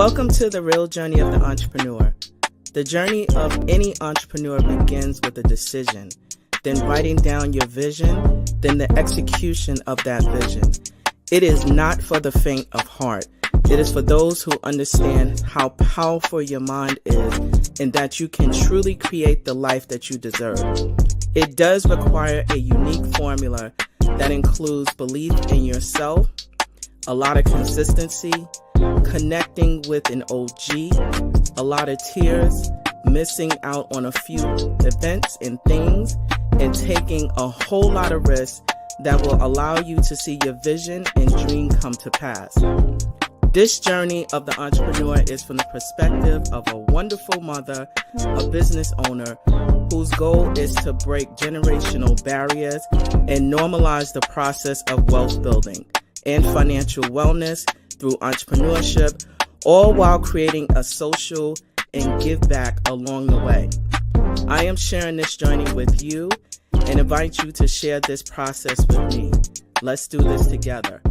Welcome to the real journey of the entrepreneur. The journey of any entrepreneur begins with a decision, then writing down your vision, then the execution of that vision. It is not for the faint of heart. It is for those who understand how powerful your mind is and that you can truly create the life that you deserve. It does require a unique formula that includes belief in yourself, a lot of consistency, connecting with an OG, a lot of tears, missing out on a few events and things, and taking a whole lot of risks that will allow you to see your vision and dream come to pass. This journey of the entrepreneur is from the perspective of a wonderful mother, a business owner, whose goal is to break generational barriers and normalize the process of wealth building and financial wellness through entrepreneurship, all while creating a social and give back along the way. I am sharing this journey with you and invite you to share this process with me. Let's do this together.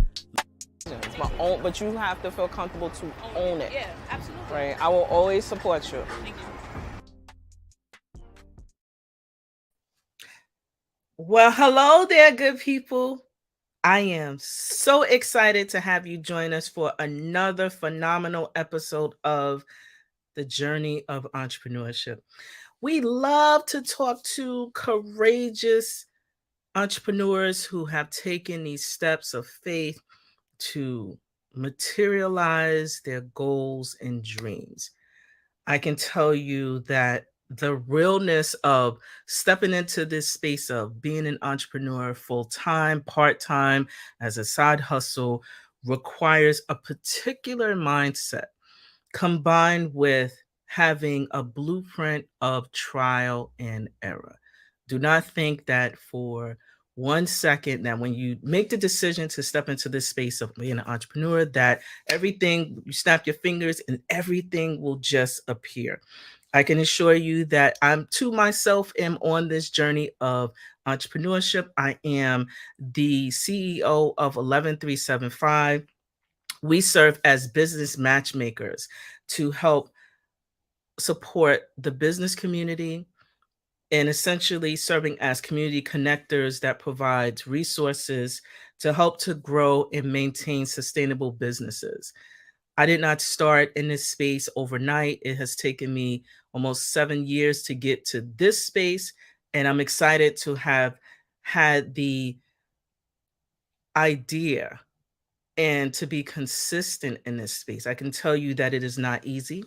It's my own, but you have to feel comfortable to own it. Yeah, absolutely. Right? I will always support you. Thank you. Well, hello there, good people. I am so excited to have you join us for another phenomenal episode of The Journey of Entrepreneurship. We love to talk to courageous entrepreneurs who have taken these steps of faith to materialize their goals and dreams. I can tell you that the realness of stepping into this space of being an entrepreneur full-time, part-time, as a side hustle requires a particular mindset combined with having a blueprint of trial and error. Do not think that for 1 second that when you make the decision to step into this space of being an entrepreneur, that everything, you snap your fingers and everything will just appear. I can assure you that I'm to myself am on this journey of entrepreneurship. I am the CEO of 11375. We serve as business matchmakers to help support the business community and essentially serving as community connectors that provides resources to help to grow and maintain sustainable businesses. I did not start in this space overnight. It has taken me almost 7 years to get to this space, and I'm excited to have had the idea and to be consistent in this space. I can tell you that it is not easy.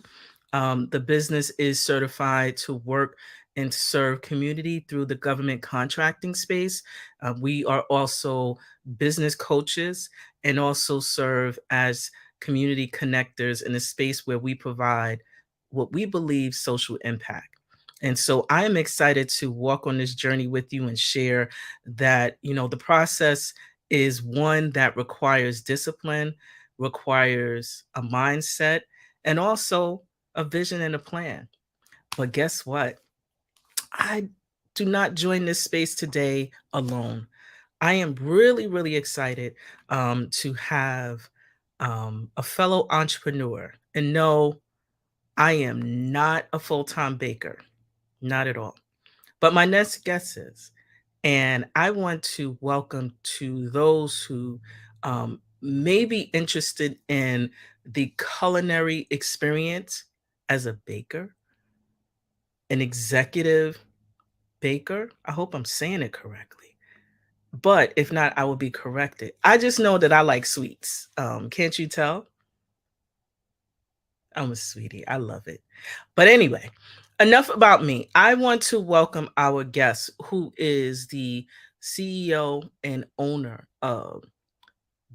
The business is certified to work and serve community through the government contracting space. We are also business coaches and also serve as community connectors in a space where we provide what we believe social impact. And so I am excited to walk on this journey with you and share that, the process is one that requires discipline, requires a mindset, and also a vision and a plan. But guess what? I do not join this space today alone. I am really, really excited to have a fellow entrepreneur. And no, I am not a full-time baker, not at all. But my next guest is. And I want to welcome to those who may be interested in the culinary experience as a baker, an executive baker. I hope I'm saying it correctly. But if not, I will be corrected. I just know that I like sweets. Can't you tell? I'm a sweetie. I love it. But anyway, enough about me. I want to welcome our guest, who is the CEO and owner of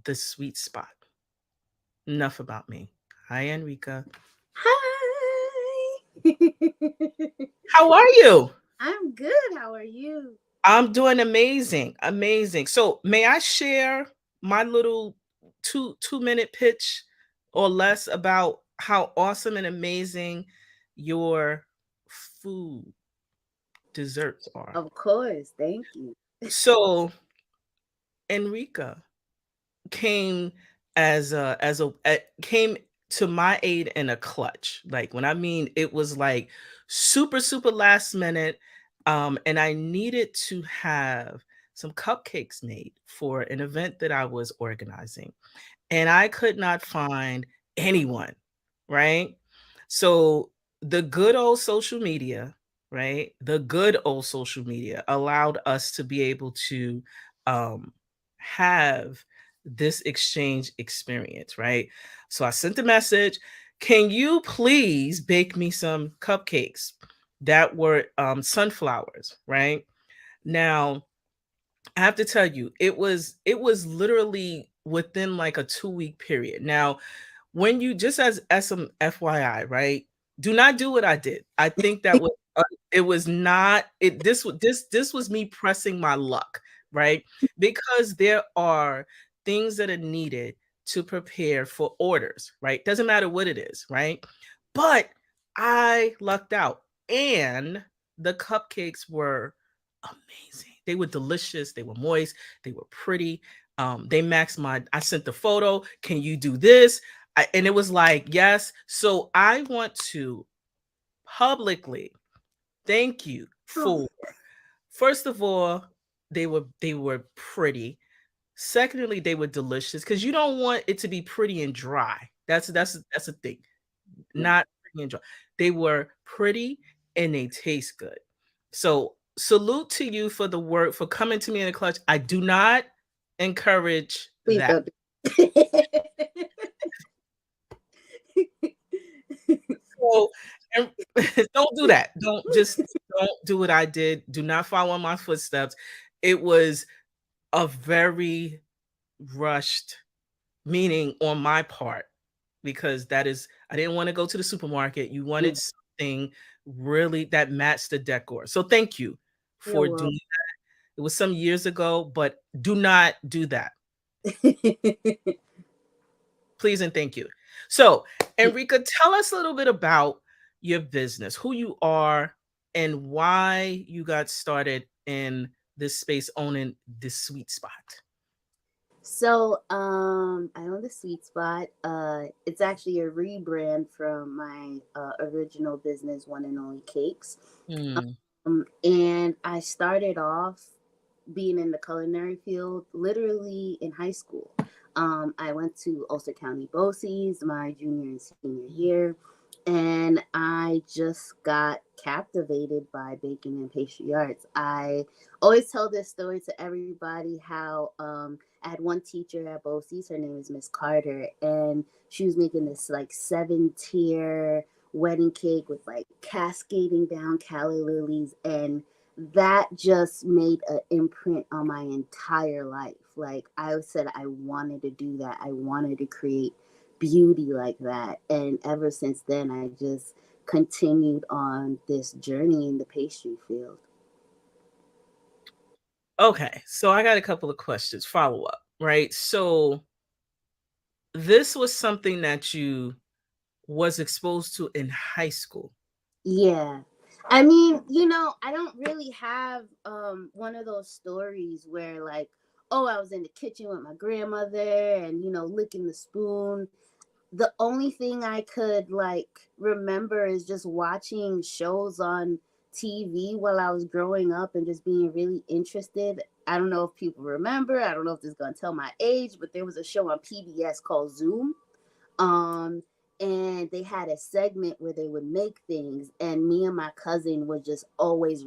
The Sweet Spot. Enough about me. Hi, Anrika. Hi. How are you? I'm good. How are you? I'm doing amazing. Amazing. So may I share my little two-minute pitch or less about how awesome and amazing your food desserts are? Of course. Thank you. So Anrika came came to my aid in a clutch. Like when I mean it was like super, super last minute. And I needed to have some cupcakes made for an event that I was organizing. And I could not find anyone, right? So the good old social media, right? The good old social media allowed us to be able to um, have this exchange experience, right? So I sent a message. Can you please bake me some cupcakes that were sunflowers, right? Now, I have to tell you, it was literally within like a 2-week period. Now, when you just as some FYI, right? Do not do what I did. I think that was it was not it this was me pressing my luck, right? Because there are things that are needed to prepare for orders, right? Doesn't matter what it is, right? But I lucked out and the cupcakes were amazing. They were delicious, they were moist, they were pretty. They maxed my I sent the photo. Can you do this? And it was like, yes. So I want to publicly thank you Oh, for first of all, they were pretty. Secondly, they were delicious because you don't want it to be pretty and dry. That's a thing. yeah. Not pretty and dry. They were pretty and they taste good. So salute to you for the work for coming to me in a clutch. I do not encourage Please that. don't do. So and don't do that. Don't do what I did. Do not follow in my footsteps. It was a very rushed meaning on my part because that is I didn't want to go to the supermarket. You Yeah, wanted something really that matched the decor. So thank you you're for welcome. doing it was some years ago, but do not do that. Please and thank you. So, Enrika, tell us a little bit about your business, who you are, and why you got started in this space owning this sweet spot. So, I own the Sweet Spot. It's actually a rebrand from my original business, One and Only Cakes. Hmm. And I started off being in the culinary field literally in high school. I went to Ulster County BOCES my junior and senior year, and I just got captivated by baking and pastry arts. I always tell this story to everybody how I had one teacher at BOCES, her name is Miss Carter, and she was making this like 7-tier wedding cake with like cascading down calla lilies, and that just made an imprint on my entire life. Like I said, I wanted to do that. I wanted to create beauty like that. And ever since then, I just continued on this journey in the pastry field. Okay, so I got a couple of questions, follow up, right? So this was something that you was exposed to in high school. Yeah. I mean, I don't really have one of those stories where like, oh, I was in the kitchen with my grandmother and licking the spoon. The only thing I could like remember is just watching shows on TV while I was growing up and just being really interested. I don't know if people remember. I don't know if this is going to tell my age, but there was a show on PBS called Zoom. Um, and they had a segment where they would make things, and me and my cousin would just always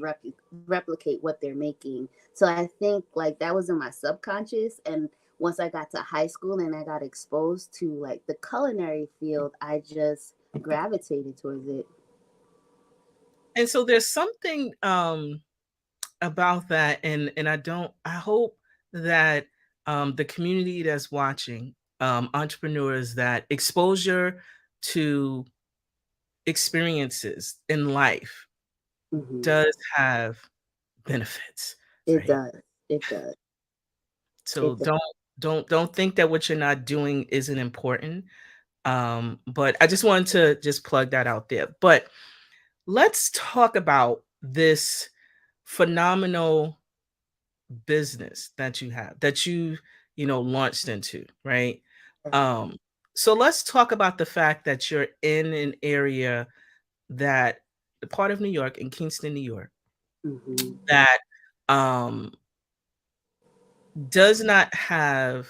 replicate what they're making. So I think like that was in my subconscious. And once I got to high school and I got exposed to like the culinary field, I just gravitated towards it. And so there's something about that and I hope that the community that's watching entrepreneurs that exposure to experiences in life Hmm. does have benefits, It right? does. It does. So It does. don't think that what you're not doing isn't important. But I just wanted to just plug that out there. But let's talk about this phenomenal business that you have that you launched into, right? um So let's talk about the fact that you're in an area that the part of New York, in Kingston, New York, Hmm. that um does not have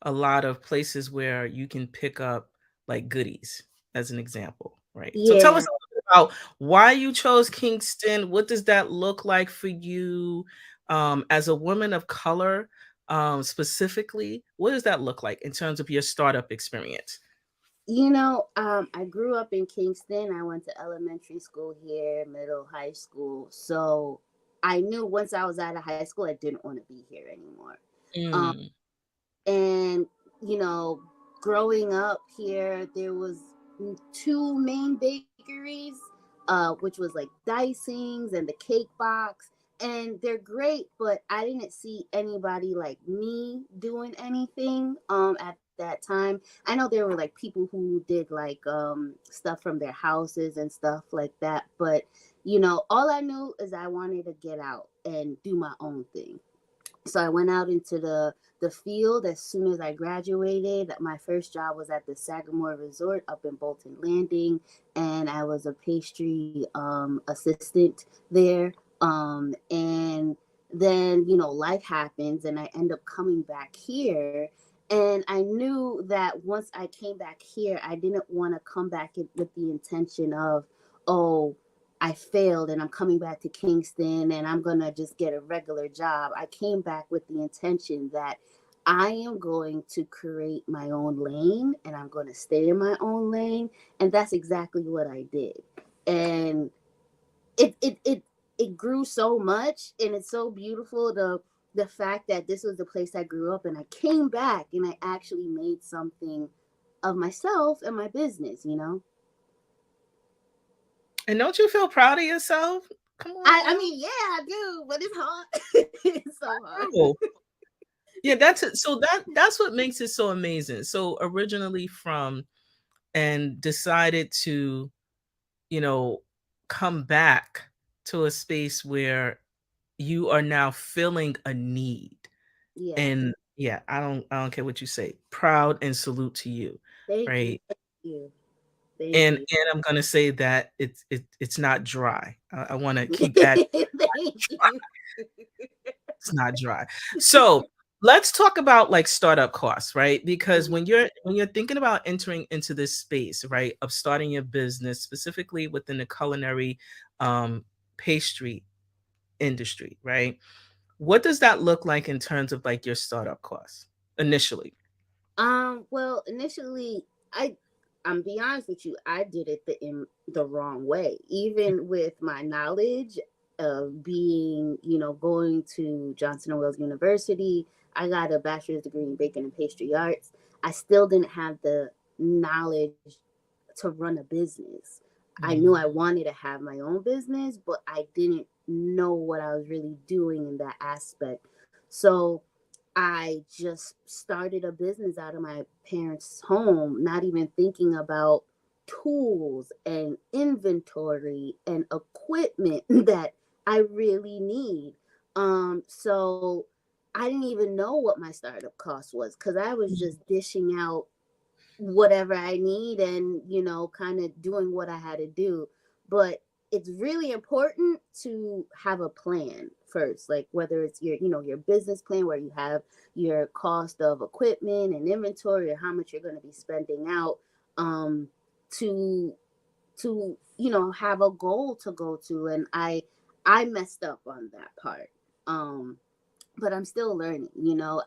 a lot of places where you can pick up like goodies, as an example, right? So tell us Yeah, a little bit about why you chose Kingston. What does that look like for you, as a woman of color, specifically? What does that look like in terms of your startup experience? I grew up in Kingston. I went to elementary school here, middle, high school. So I knew once I was out of high school, I didn't want to be here anymore. Um, Mm, and you know, growing up here, there was two main bakeries, which was like Dicings and the Cake Box, and they're great, but I didn't see anybody like me doing anything at that time. I know there were like people who did like stuff from their houses and stuff like that, but all I knew is I wanted to get out and do my own thing. So I went out into the field as soon as I graduated. My first job was at the Sagamore Resort up in Bolton Landing, and I was a pastry assistant there. And then life happens, and I end up coming back here. And I knew that once I came back here, I didn't want to come back with the intention of, oh, I failed and I'm coming back to Kingston and I'm going to just get a regular job. I came back with the intention that I am going to create my own lane and I'm going to stay in my own lane. And that's exactly what I did. And it grew so much, and it's so beautiful. The fact that this was the place I grew up and I came back and I actually made something of myself and my business. and don't you feel proud of yourself? Come on I now. mean, yeah, I do, but it's hard. It's so hard. Oh, yeah, that's it. So that's what makes it so amazing. So originally from and decided to, you know, come back to a space where you are now feeling a need. Yeah. And yeah, I don't care what you say. Proud and salute to you, Thank you. right? Thank you. Thank And you. I'm gonna say that it's not dry. I want to keep adding Thank you. it's not dry. So let's talk about like startup costs, right? Because Mhm. when you're thinking about entering into this space, right, of starting your business, specifically within the culinary um, pastry industry, right? What does that look like in terms of like your startup costs initially? Well, initially, I'm be honest with you, I did it in the wrong way. Even with my knowledge of being, going to Johnson and Wales University, I got a bachelor's degree in baking and pastry arts. I still didn't have the knowledge to run a business. I knew Mm. I wanted to have my own business, but I didn't know what I was really doing in that aspect. So I just started a business out of my parents' home, not even thinking about tools and inventory and equipment that I really need. So I didn't even know what my startup cost was because I was just dishing out whatever I need and, kind of doing what I had to do. But it's really important to have a plan first, like whether it's your business plan where you have your cost of equipment and inventory or how much you're going to be spending out to have a goal to go to. And I messed up on that part. But I'm still learning.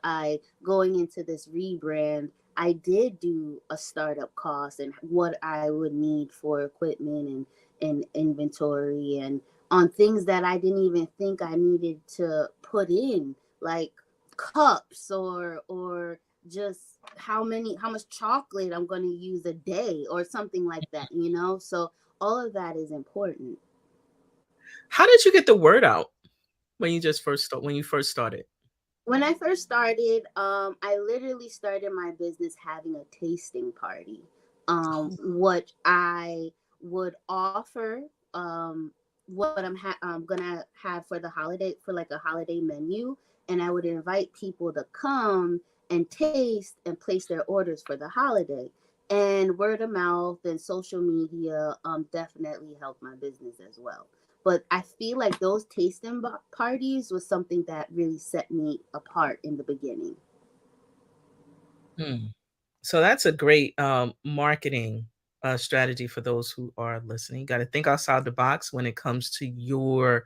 I going into this rebrand, I did do a startup cost and what I would need for equipment and inventory and on things that I didn't even think I needed to put in, like cups or just how much chocolate I'm going to use a day or something like that. So all of that is important. How did you get the word out when you first started? When I first started, I literally started my business having a tasting party. What I would offer, what I'm gonna have for the holiday, for like a holiday menu, and I would invite people to come and taste and place their orders for the holiday. And word of mouth and social media definitely helped my business as well. But I feel like those tasting parties was something that really set me apart in the beginning. Hmm. So that's a great marketing strategy for those who are listening. You got to think outside the box when it comes to your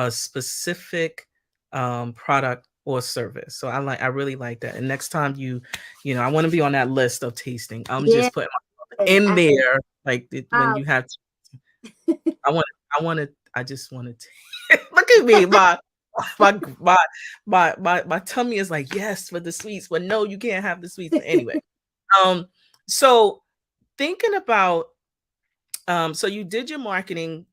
specific product or service. So I really like that. And next time I want to be on that list of tasting. I'm Yeah, just putting in I, there like when um, you have. I want. I want to. I just want to. Look at me, my my my tummy is like yes for the sweets, but no, you can't have the sweets. But anyway. Um, so thinking about so you did your marketing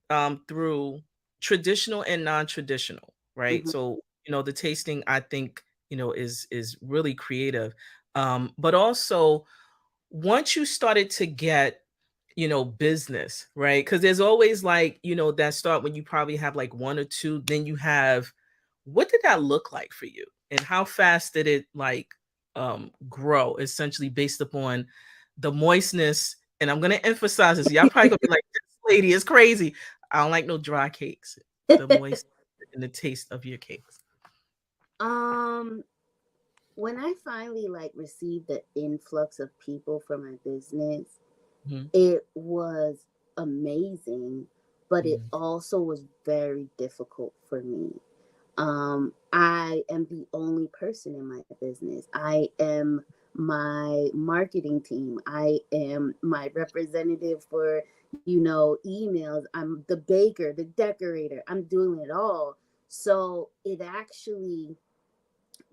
through traditional and non-traditional, right? mhm. So, the tasting I think, is really creative. But also once you started to get business, right? Because there's always like, that start when you probably have like one or two, then you have what did that look like for you? And how fast did it like grow essentially based upon the moistness? And I'm gonna emphasize this. Y'all probably gonna be like, this lady is crazy. I don't like no dry cakes. The moist and the taste of your cakes. um, when I finally like received the influx of people for my business, Mhm, it was amazing, but it mhm, also was very difficult for me. I am the only person in my business. I am my marketing team. I am my representative for, emails. I'm the baker, the decorator. I'm doing it all. So it actually,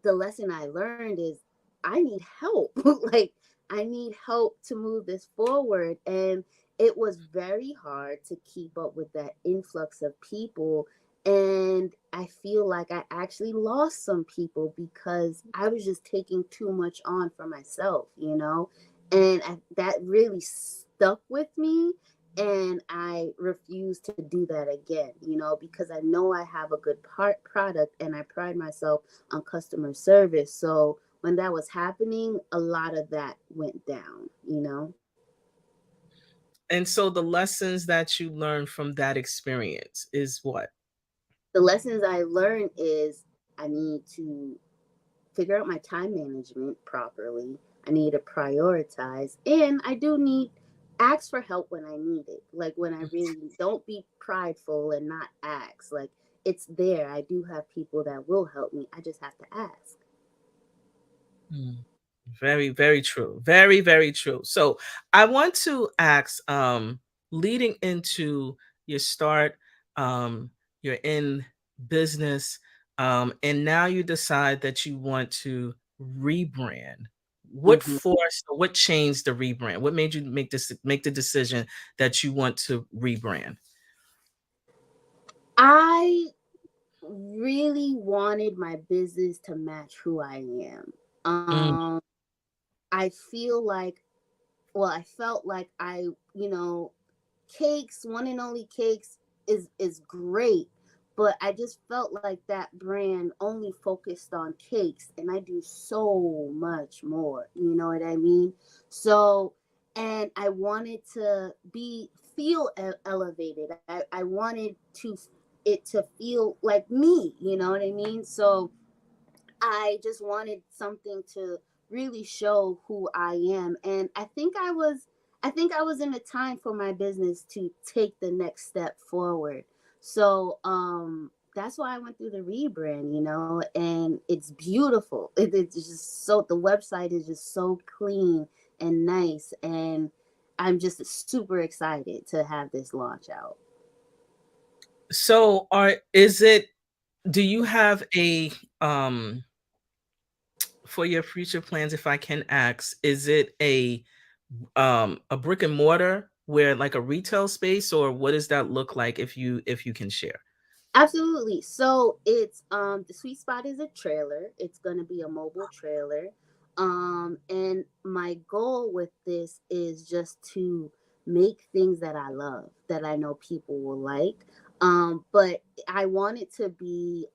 the lesson I learned is I need help. Like, I need help to move this forward. And it was very hard to keep up with that influx of people. And I feel like I actually lost some people because I was just taking too much on for myself. And that really stuck with me. And I refuse to do that again, because I know I have a good product and I pride myself on customer service. So when that was happening, a lot of that went down. And so the lessons that you learned from that experience is what? The lessons I learned is I need to figure out my time management properly. I need to prioritize, and I do need ask for help when I need it. Like when I really don't be prideful and not ask. Like it's there. I do have people that will help me. I just have to ask. Mm. Very, very true. Very, very true. So I want to ask, leading into your start, you're in business, and now you decide that you want to rebrand. What Mhm. forced or what changed the rebrand? What made you make the decision that you want to rebrand? I really wanted my business to match who I am. Mm, I feel like, well, I felt like cakes, one and only cakes is great, but I just felt like that brand only focused on cakes, and I do so much more. You know what I mean? So, and I wanted to be feel elevated. I wanted to it to feel like me. You know what I mean? So I just wanted something to really show who I am. And I think I was in a time for my business to take the next step forward. So that's why I went through the rebrand, and it's beautiful. It's just so the website is just so clean and nice, and I'm just super excited to have this launch out. so are is it do you have for your future plans, if I can ask, is it a brick and mortar where like a retail space, or what does that look like if you can share? Absolutely. So it's the sweet spot is a trailer. It's gonna be a mobile trailer. And my goal with this is just to make things that I love, that I know people will like. But I want it to be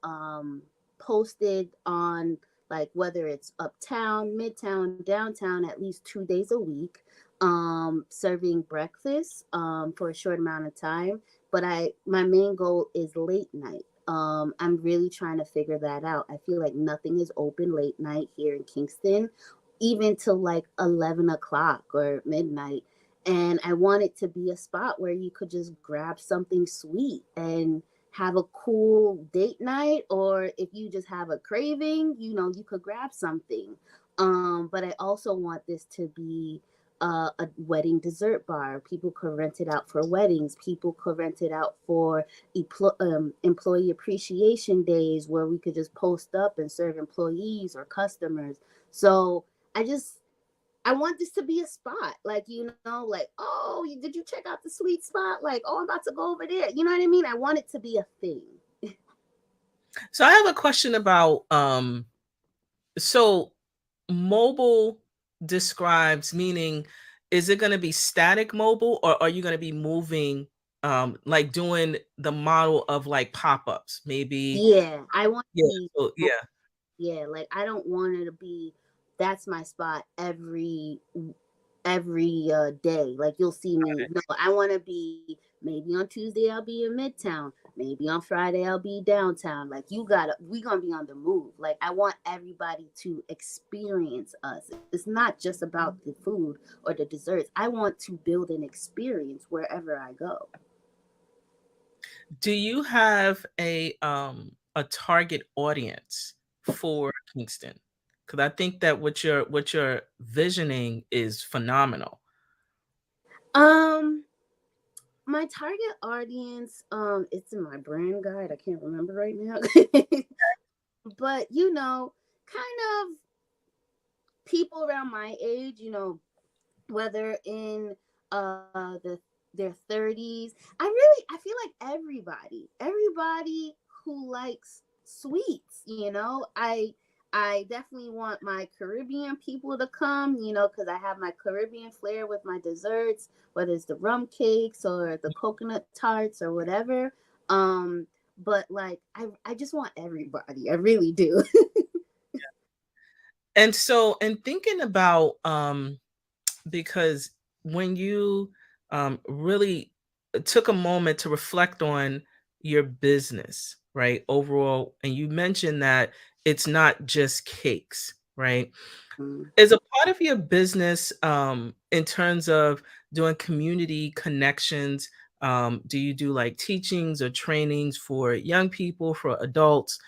posted on like whether it's uptown, midtown, downtown at least 2 days a week. serving breakfast for a short amount of time. But my main goal is late night. I'm really trying to figure that out. I feel like nothing is open late night here in Kingston, even till like 11 o'clock or midnight. And I want it to be a spot where you could just grab something sweet and have a cool date night, or if you just have a craving, you could grab something. But I also want this to be a wedding dessert bar. People could rent it out for weddings. People could rent it out for employee appreciation days, where we could just post up and serve employees or customers. So I want this to be a spot, like, like, oh, did you check out the sweet spot? Like, oh, I'm about to go over there. You know what I mean? I want it to be a thing. So I have a question about so mobile describes, meaning, is it going to be static mobile, or are you going to be moving, like doing the model of like pop-ups maybe? Yeah, I want to Yeah, be. so yeah. Yeah, like, I don't want it to be that's my spot every day. Like, you'll see me. No, I want to be, maybe on Tuesday I'll be in Midtown. Maybe on Friday I'll be downtown. Like, we gonna be on the move. Like, I want everybody to experience us. It's not just about the food or the desserts. I want to build an experience wherever I go. Do you have a target audience for Kingston? Because I think that what you're visioning is phenomenal. Um, my target audience, it's in my brand guide. I can't remember right now. But kind of people around my age, whether in their 30s. I feel like everybody who likes sweets, I definitely want my Caribbean people to come, because I have my Caribbean flair with my desserts, whether it's the rum cakes or the coconut tarts or whatever. But like, I just want everybody. I really do. And so, and thinking about, because when you really took a moment to reflect on your business, right, overall, and you mentioned that it's not just cakes, right? Mm. Is a part of your business, in terms of doing community connections, do you do like teachings or trainings for young people, for adults?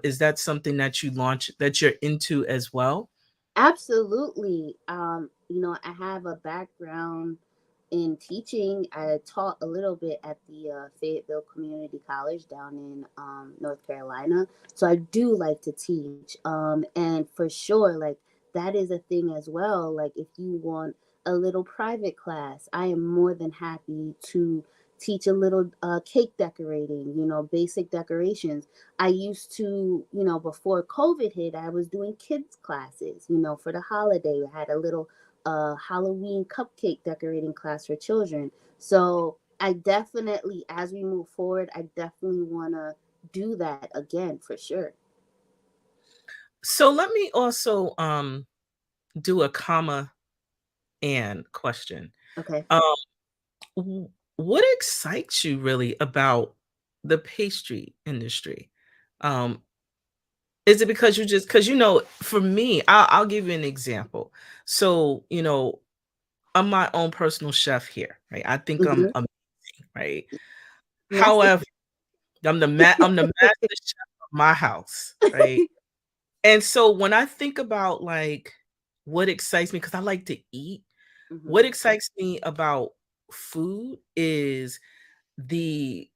Is that something that you launch, that you're into as well? Absolutely. I have a background in teaching. I taught a little bit at the Fayetteville Community College down in North Carolina. So I do like to teach. And for sure, like, that is a thing as well. Like, if you want a little private class, I am more than happy to teach a little cake decorating, basic decorations. I used to, before COVID hit, I was doing kids classes, for the holiday. I had a little Halloween cupcake decorating class for children. So I definitely, as we move forward, I definitely want to do that again for sure. So let me also do a comma and question. Okay. Um, what excites you really about the pastry industry? Um, is it because because for me, I'll give you an example. So, I'm my own personal chef here, right? I think I'm Hmm. amazing, right? Yes. However, I'm the master chef of my house, right? And so when I think about like what excites me, because I like to eat, what Hmm. excites me about food is the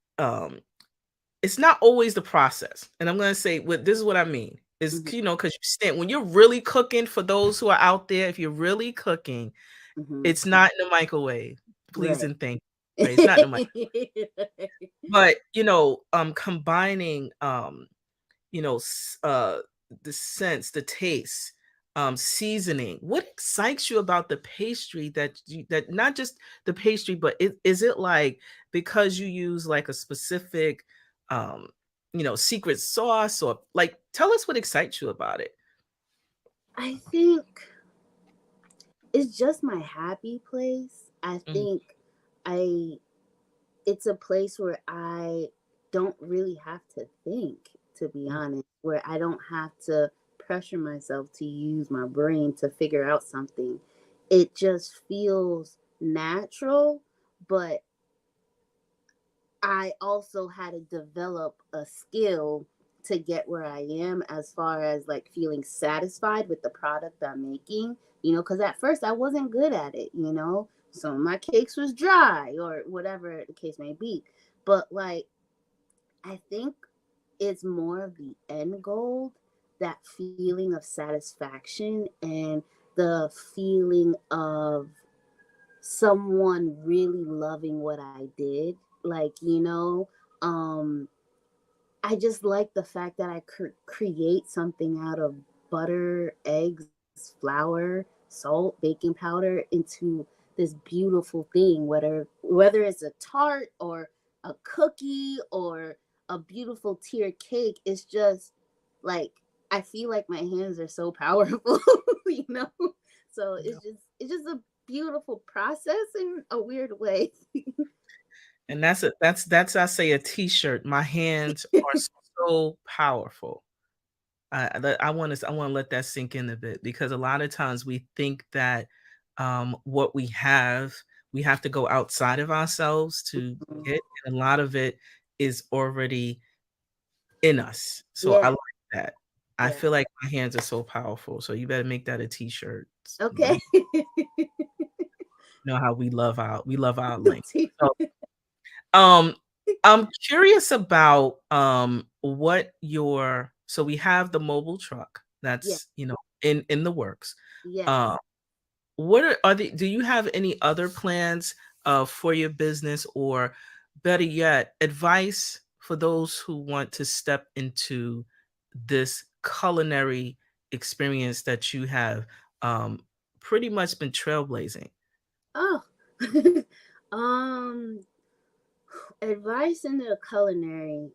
it's not always the process. And I'm gonna say what this is what I mean is, Hmm. because you stand when you're really cooking, for those who are out there, if you're really cooking, Hmm. it's not in the microwave. Please Right. and thank you. Right? It's not in the microwave. But combining you know, the sense, the taste, seasoning. What excites you about the pastry, that not just the pastry, but is it like because you use like a specific, um, secret sauce, or tell us what excites you about it. I think it's just my happy place. I Mm, think I it's a place where I don't really have to think, to be mm, honest, where I don't have to pressure myself to use my brain to figure out something. It just feels natural, but I also had to develop a skill to get where I am as far as like feeling satisfied with the product I'm making, because at first I wasn't good at it, Some of my cakes was dry or whatever the case may be. But like, I think it's more of the end goal, that feeling of satisfaction and the feeling of someone really loving what I did. Like, I just like the fact that I could create something out of butter, eggs, flour, salt, baking powder into this beautiful thing, whether it's a tart or a cookie or a beautiful tier cake. It's just like I feel like my hands are so powerful, you know. So yeah. it's just a beautiful process in a weird way. And that's I say a t-shirt. My hands are so powerful. I want to let that sink in a bit because a lot of times we think that what we have to go outside of ourselves to get, and a lot of it is already in us. So I Yeah, like that. I yeah. feel like my hands are so powerful. So you better make that a t-shirt. Okay. Know how we love our Me language. too. So Um, I'm curious about, what your so we have the mobile truck Yeah. that's, in the works. Uh, Yes. what are the do you have any other plans, for your business, or better yet, advice for those who want to step into this culinary experience that you have, um, pretty much been trailblazing? Oh. um Advice in the culinary.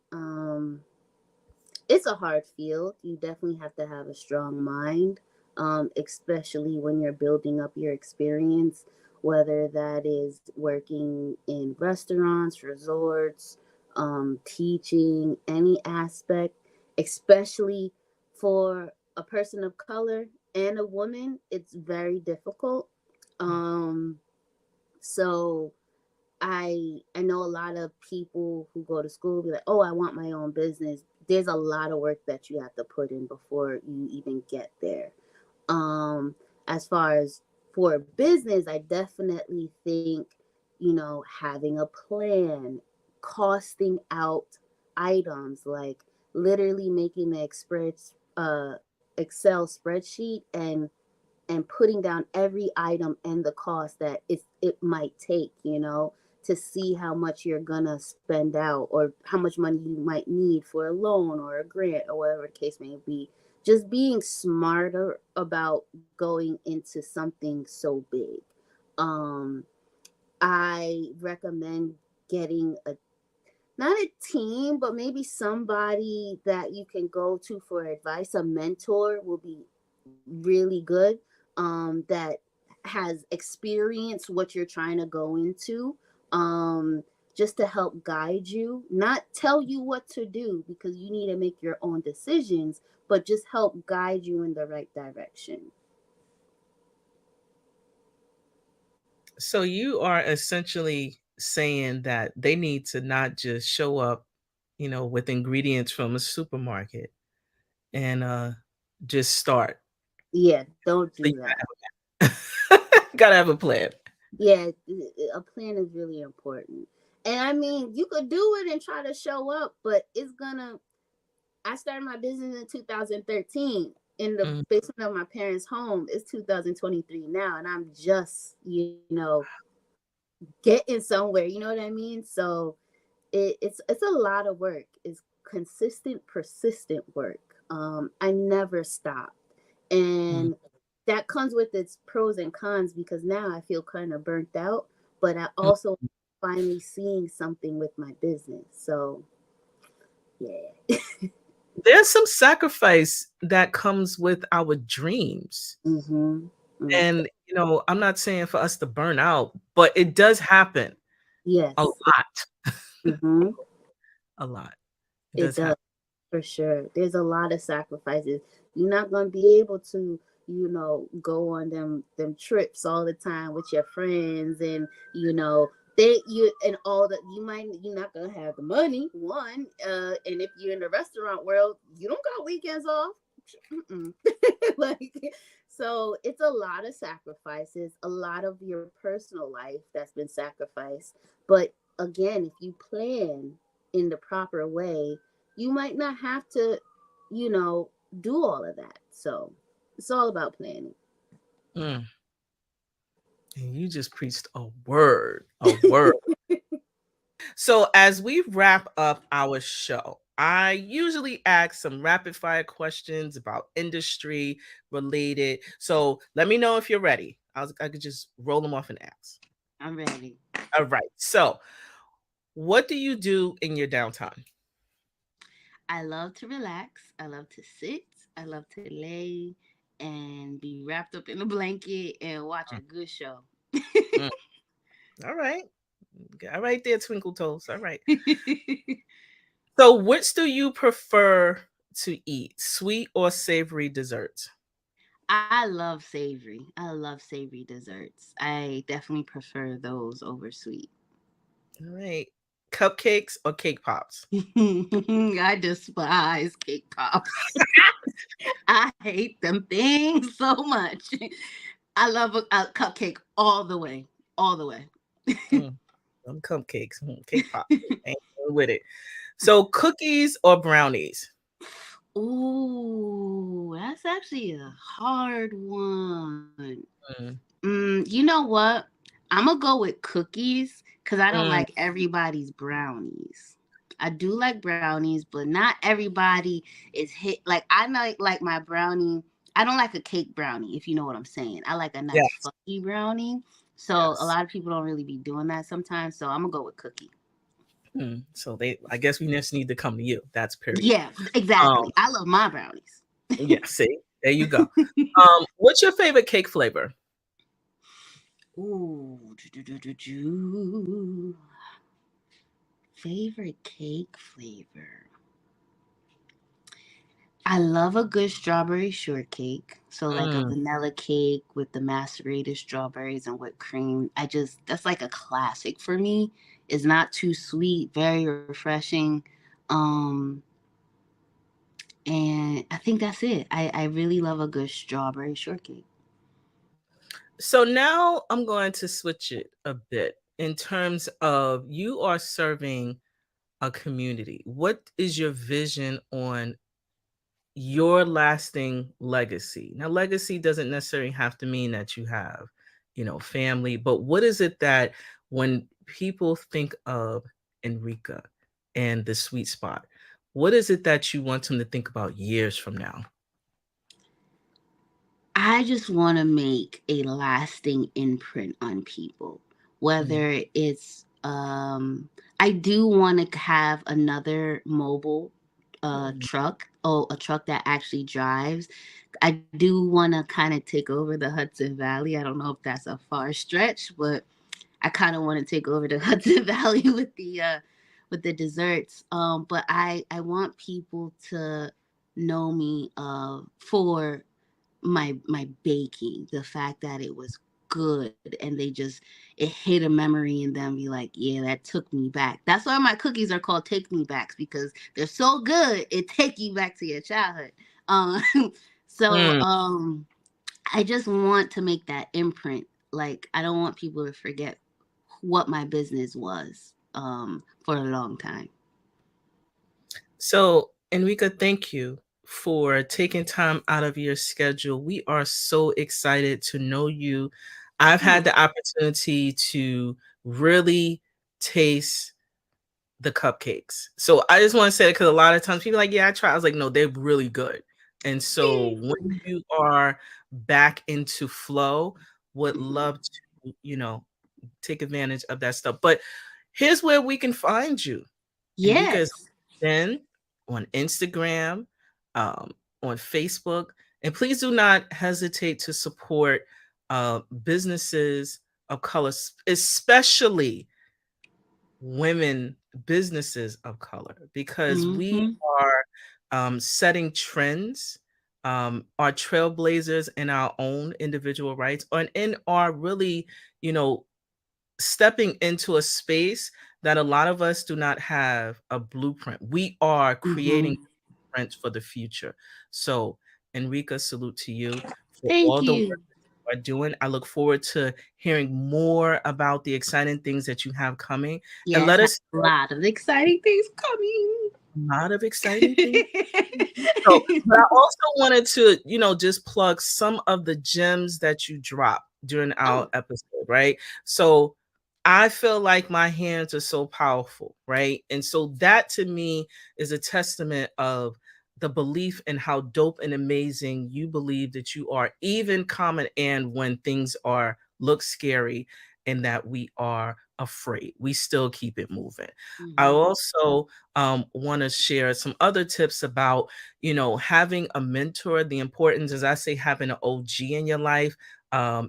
It's a hard field. You definitely have to have a strong mind, especially when you're building up your experience, whether that is working in restaurants, resorts, teaching, any aspect, especially for a person of color and a woman, it's very difficult. Mm, Um, so I know a lot of people who go to school be like, "Oh, I want my own business." There's a lot of work that you have to put in before you even get there. Um, as far as for business, I definitely think, having a plan, costing out items, like literally making the Excel spreadsheet and putting down every item and the cost that it might take, to see how much you're gonna spend out or how much money you might need for a loan or a grant or whatever the case may be. Just being smarter about going into something so big. Um, I recommend getting a not a team, but maybe somebody that you can go to for advice. A mentor will be really good, that has experienced what you're trying to go into, um, just to help guide you, not tell you what to do because you need to make your own decisions, but just help guide you in the right direction. So you are essentially saying that they need to not just show up, with ingredients from a supermarket and just start. Yeah, don't So you do that. gotta have a plan. Yeah, a plan is really important. And I mean, you could do it and try to show up, but I started my business in 2013 in the Mm, basement of my parents' home. It's 2023 now, and I'm just, getting somewhere. You know what I mean? So it's a lot of work. It's consistent, persistent work. I never stopped, mm. and that comes with its pros and cons because now I feel kind of burnt out, but I Mm. also finally seeing something with my business. So yeah. There's some sacrifice that comes with our dreams. Mhm. And Mm. I'm not saying for us to burn out, but it does happen a Yes. lot. Mm-hmm. A lot. It It does does. happen. For sure. There's a lot of sacrifices. You're not gonna be able to, go on them trips all the time with your friends, and they you and all that. You're not gonna have the money, one. And if you're in the restaurant world, you don't got weekends off. Mm-mm. Like, so it's a lot of sacrifices, a lot of your personal life that's been sacrificed. But again, if you plan in the proper way, you might not have to, you know, do all of that. So it's all about planning. Mm. And you just preached a word, a word. So, as we wrap up our show, I usually ask some rapid fire questions about industry related. So, let me know if you're ready. I could just roll them off and ask. I'm ready. All right. So, what do you do in your downtime? I love to relax. I love to sit. I love to lay and be wrapped up in a blanket and watch a good show. Mm, all right. All right there, Twinkle Toes. All right. So, which do you prefer to eat, sweet or savory desserts? I love savory. I love savory desserts. I definitely prefer those over sweet. All right. Cupcakes or cake pops? I despise cake pops. I hate them things so much. I love a cupcake all the way, all the way. Mm, them cupcakes, cake pops. Ain't going with it. So, cookies or brownies? Ooh, that's actually a hard one. Mm, You know what? I'm gonna go with cookies because I don't mm, like everybody's brownies. I do like brownies, but not everybody is hit. Like I like my brownie. I don't like a cake brownie, if you know what I'm saying. I like a nice yes, fluffy brownie. So a yes. lot of people don't really be doing that sometimes. So I'm gonna go with cookie. So I guess we just need to come to you. That's period. Yeah, Um, exactly. I love my brownies. yeah. See, there you go. What's your favorite cake flavor? Ooh, favorite cake flavor. I love a good strawberry shortcake. So like a Mm, vanilla cake with the macerated strawberries and whipped cream. That's like a classic for me. It's not too sweet, very refreshing. Um and I think that's it. I really love a good strawberry shortcake. so now I'm going to switch it a bit in terms of you are serving a community. What is your vision on your lasting legacy? Now, legacy doesn't necessarily have to mean that you have, family, but what is it that when people think of Enrika and the sweet spot, what is it that you want them to think about years from now? I just want to make a lasting imprint on people. Mm, Whether it's I do want to have another mobile mm, truck, a truck that actually drives. I do want to kind of take over the Hudson Valley. I don't know if that's a far stretch, but I kind of want to take over the Hudson Valley with the desserts. But I want people to know me for my baking, the fact that it was good, and it hit a memory in them, be like, yeah, that took me back. That's why my cookies are called take me backs, because they're so good it take you back to your childhood. um so mm. I just want to make that imprint. Like, I don't want people to forget what my business was for a long time. So, Enrica, thank you for taking time out of your schedule. We are so excited to know you. I've had Oh, the opportunity to really taste the cupcakes. So I just want to say that because a lot of times people are like, yeah, I try. I was like, no, they're really good. And so thank when you. you are back into flow, would Mhm. love to, take advantage of that stuff. But here's where we can find you. Enrica's Yes. then on Instagram, um, on Facebook. And please do not hesitate to support businesses of color, especially women businesses of color, because we Mm-hmm. are setting trends, are trailblazers in our own individual rights, or in our really, you know, stepping into a space that a lot of us do not have a blueprint. We are creating Mm-hmm. blueprints for the future. So, Anrika, salute to you for Thank all the work you. that you are doing. I look forward to hearing more about the exciting things that you have coming. And Yes, let I have us a lot of exciting things coming. know a lot of exciting things. So, but I also wanted to, just plug some of the gems that you dropped during our Oh. episode, right? So I feel like my hands are so powerful, right? And so that to me is a testament of the belief in how dope and amazing you believe that you are, even common, and when things are look scary and that we are afraid, we still keep it moving. I Mm-hmm. also want to share some other tips about, having a mentor. The importance, as I say, having an OG in your life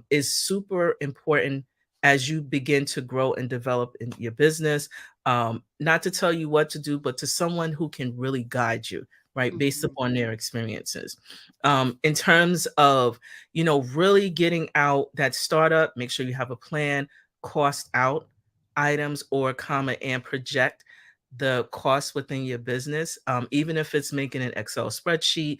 is super important as you begin to grow and develop in your business. Not to tell you what to do, but to someone who can really guide you, right, based Mm-hmm. upon their experiences. In terms of, really getting out that startup, make sure you have a plan, cost out items, or comma and project the cost within your business, even if it's making an Excel spreadsheet.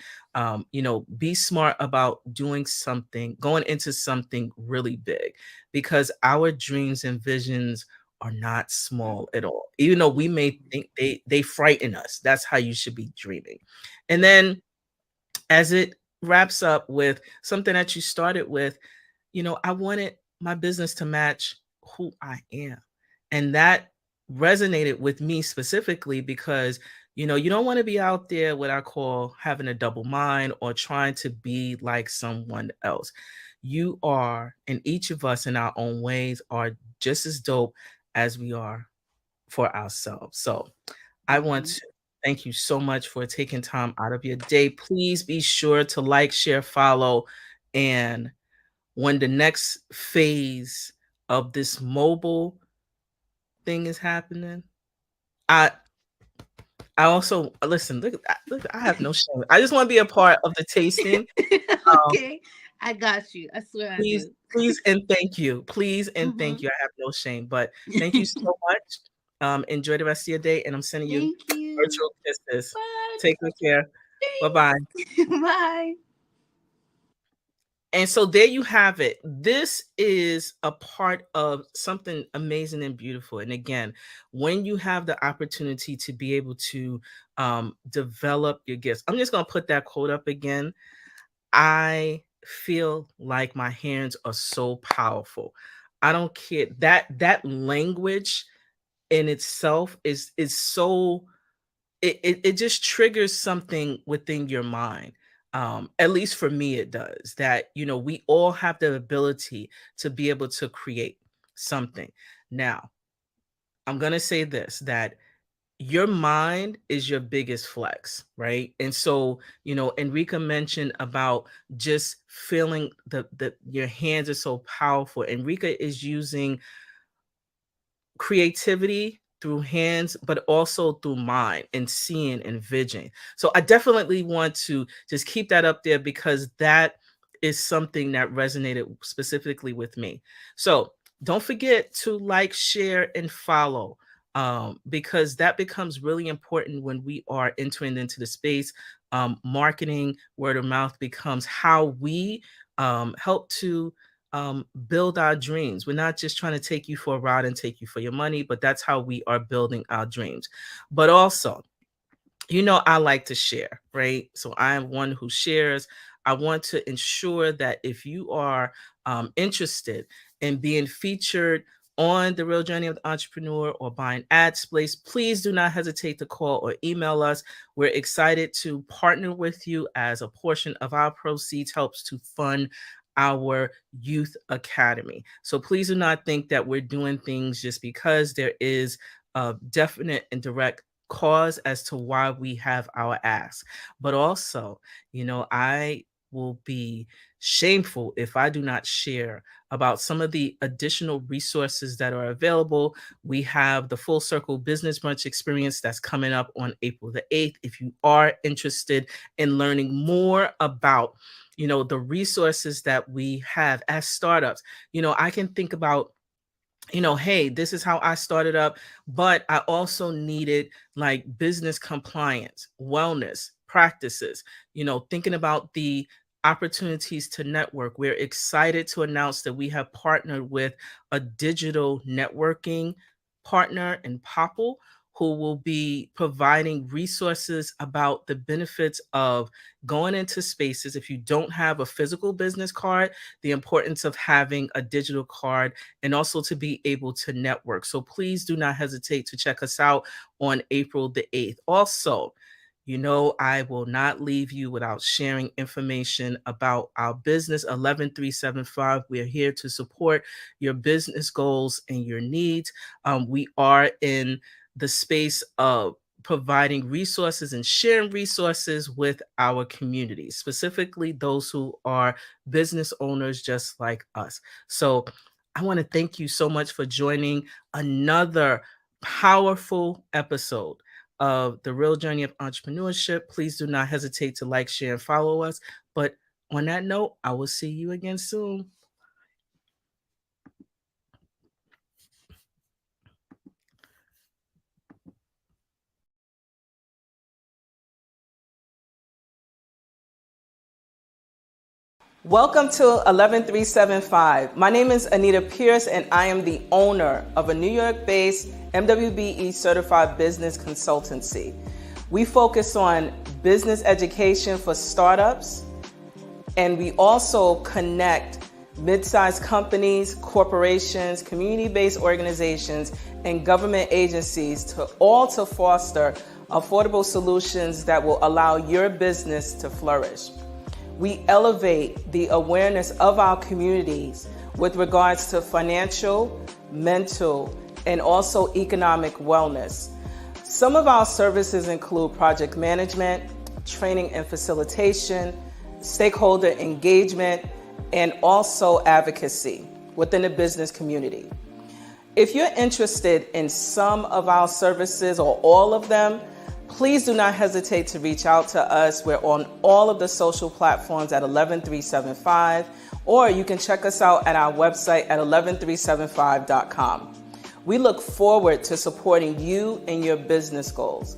Be smart about doing something, going into something really big, because our dreams and visions are not small at all. Even though we may think they frighten us, that's how you should be dreaming. And Yeah. then as it wraps up with something that you started with, I wanted my business to match who I am. And that resonated with me specifically because, you don't want to be out there what I call having a double mind or trying to be like someone else. You are, and each of us in our own ways are just as dope as we are for ourselves. So I want Mm-hmm. to thank you so much for taking time out of your day. Please be sure to like, share, follow, and when the next phase of this mobile thing is happening, I I also listen. Look, I have no shame. I just want to be a part of the tasting. Um, Okay, I got you. I swear I please, do. please, and thank you. Please and thank Mm-hmm. you. I have no shame. But thank you so much. Enjoy the rest of your day, and I'm sending you Thank you. virtual kisses. Bye. Take good care. Bye bye. Bye. And so there you have it. This is a part of something amazing and beautiful. And again, when you have the opportunity to be able to develop your gifts, I'm just going to put that quote up again. I feel like my hands are so powerful. I don't care that language in itself is so it just triggers something within your mind. At least for me it does, that we all have the ability to be able to create something. Now I'm going to say this, that your mind is your biggest flex, right? And so, Enrika mentioned about just feeling the your hands are so powerful. Enrika is using creativity through hands, but also through mind and seeing and vision. So I definitely want to just keep that up there because that is something that resonated specifically with me. So don't forget to like, share, and follow, because that becomes really important when we are entering into the space. Marketing, word of mouth becomes how we help to build our dreams. We're not just trying to take you for a ride and take you for your money, but that's how we are building our dreams. But also, I like to share, right? So I am one who shares. I want to ensure that if you are interested in being featured on the Real Journey of the Entrepreneur or buying ad space, please do not hesitate to call or email us. We're excited to partner with you as a portion of our proceeds helps to fund our youth academy. So please do not think that we're doing things just because. There is a definite and direct cause as to why we have our ask. But also, I will be shameful if I do not share about some of the additional resources that are available. We have the Full Circle Business Brunch experience that's coming up on April the 8th. If you are interested in learning more about, the resources that we have as startups, I can think about, hey, this is how I started up, but I also needed like business compliance, wellness practices, thinking about the opportunities to network. We're excited to announce that we have partnered with a digital networking partner in Popple, who will be providing resources about the benefits of going into spaces. If you don't have a physical business card, the importance of having a digital card, and also to be able to network. So please do not hesitate to check us out on April the 8th. Also, I will not leave you without sharing information about our business, 11375. We are here to support your business goals and your needs. We are in the space of providing resources and sharing resources with our community, specifically those who are business owners just like us. So I want to thank you so much for joining another powerful episode of The Real Journey of Entrepreneurship. Please do not hesitate to like, share, and follow us. But on that note, I will see you again soon. Welcome to 11375. My name is Anita Pierce, and I am the owner of a New York-based MWBE certified business consultancy. We focus on business education for startups, and we also connect mid-sized companies, corporations, community-based organizations, and government agencies to foster affordable solutions that will allow your business to flourish. We elevate the awareness of our communities with regards to financial, mental, and also economic wellness. Some of our services include project management, training and facilitation, stakeholder engagement, and also advocacy within the business community. If you're interested in some of our services or all of them, please do not hesitate to reach out to us. We're on all of the social platforms at 11375, or you can check us out at our website at 11375.com. We look forward to supporting you in your business goals.